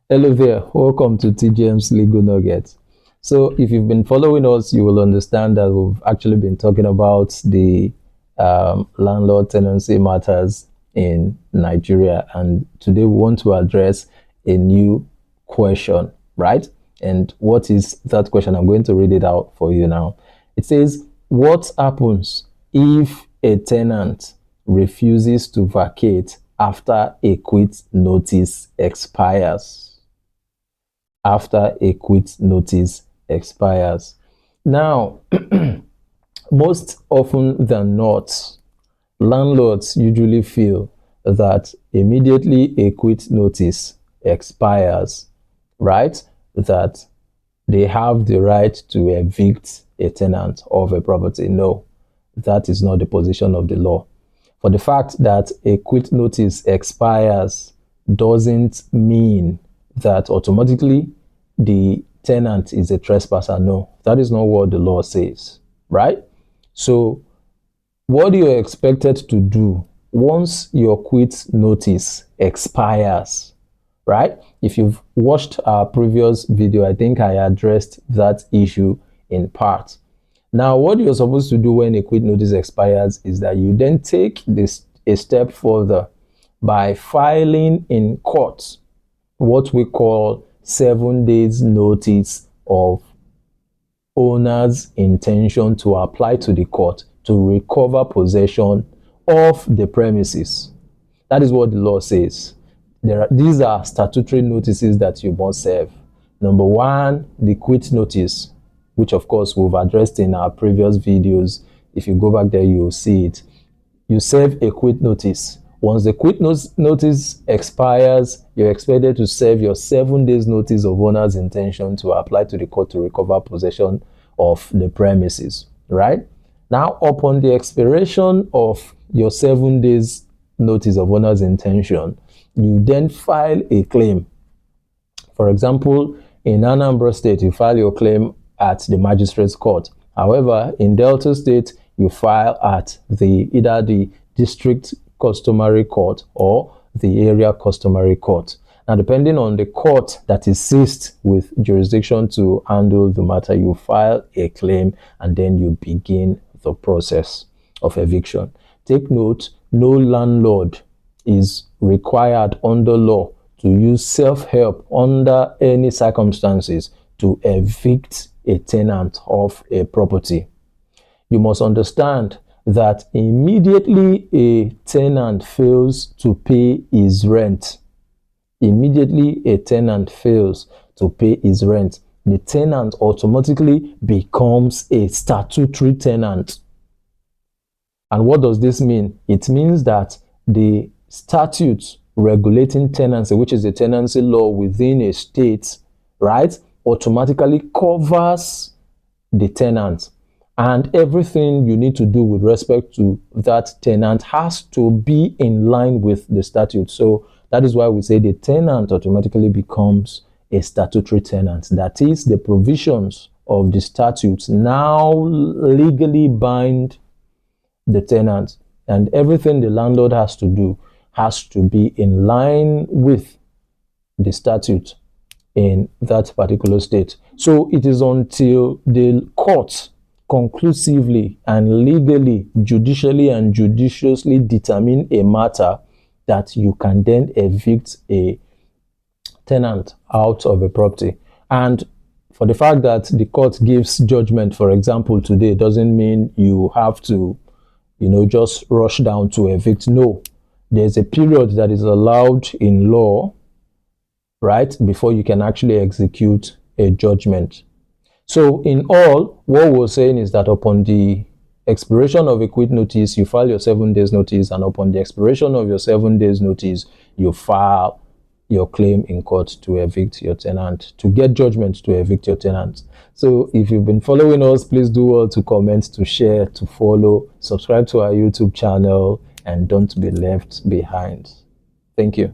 Hello there, welcome to TGM's Legal Nuggets. So, if you've been following us, you will understand that we've actually been talking about the landlord tenancy matters in Nigeria, and today we want to address a new question, right? And what is that question? I'm going to read it out for you now. It says, what happens if a tenant refuses to vacate after a quit notice expires? After a quit notice expires. Now, most often than not, landlords usually feel that immediately a quit notice expires, right, that they have the right to evict a tenant of a property. No, that is not the position of the law. For the fact that a quit notice expires doesn't mean that automatically the tenant is a trespasser. No, that is not what the law says, right? So what you're expected to do once your quit notice expires, right? If you've watched our previous video, I think I addressed that issue in part. Now, what you're supposed to do when a quit notice expires is that you then take this a step further by filing in court what we call 7 days notice of owner's intention to apply to the court to recover possession of the premises. That is what the law says. These are statutory notices that you must serve. Number one, the quit notice, which of course we've addressed in our previous videos. If you go back there, you'll see it. You serve a quit notice. Once the quit notice expires, you're expected to serve your 7 days notice of owner's intention to apply to the court to recover possession of the premises, right? Now, upon the expiration of your 7 days notice of owner's intention, you then file a claim. For example, in Anambra State, you file your claim at the magistrate's court. However, in Delta State, you file at either the district customary court or the area customary court. Now, depending on the court that is seized with jurisdiction to handle the matter, you file a claim and then you begin the process of eviction. Take note, no landlord is required under law to use self-help under any circumstances to evict a tenant of a property. You must understand that immediately a tenant fails to pay his rent, immediately a tenant fails to pay his rent, the tenant automatically becomes a statutory tenant. And what does this mean? It means that the statute regulating tenancy, which is the tenancy law within a state, right, automatically covers the tenant. And everything you need to do with respect to that tenant has to be in line with the statute. So that is why we say the tenant automatically becomes a statutory tenant. That is, the provisions of the statutes now legally bind the tenant, and everything the landlord has to do has to be in line with the statute in that particular state. So it is until the court conclusively and legally, judicially and judiciously determine a matter that you can then evict a tenant out of a property. And for the fact that the court gives judgment, for example, today, doesn't mean you have to, just rush down to evict. No, there's a period that is allowed in law, right, before you can actually execute a judgment. So in all, what we're saying is that upon the expiration of a quit notice, you file your 7 days notice, and upon the expiration of your 7 days notice, you file your claim in court to evict your tenant, to get judgment to evict your tenant. So if you've been following us, please do well to comment, to share, to follow, subscribe to our YouTube channel, and don't be left behind. Thank you.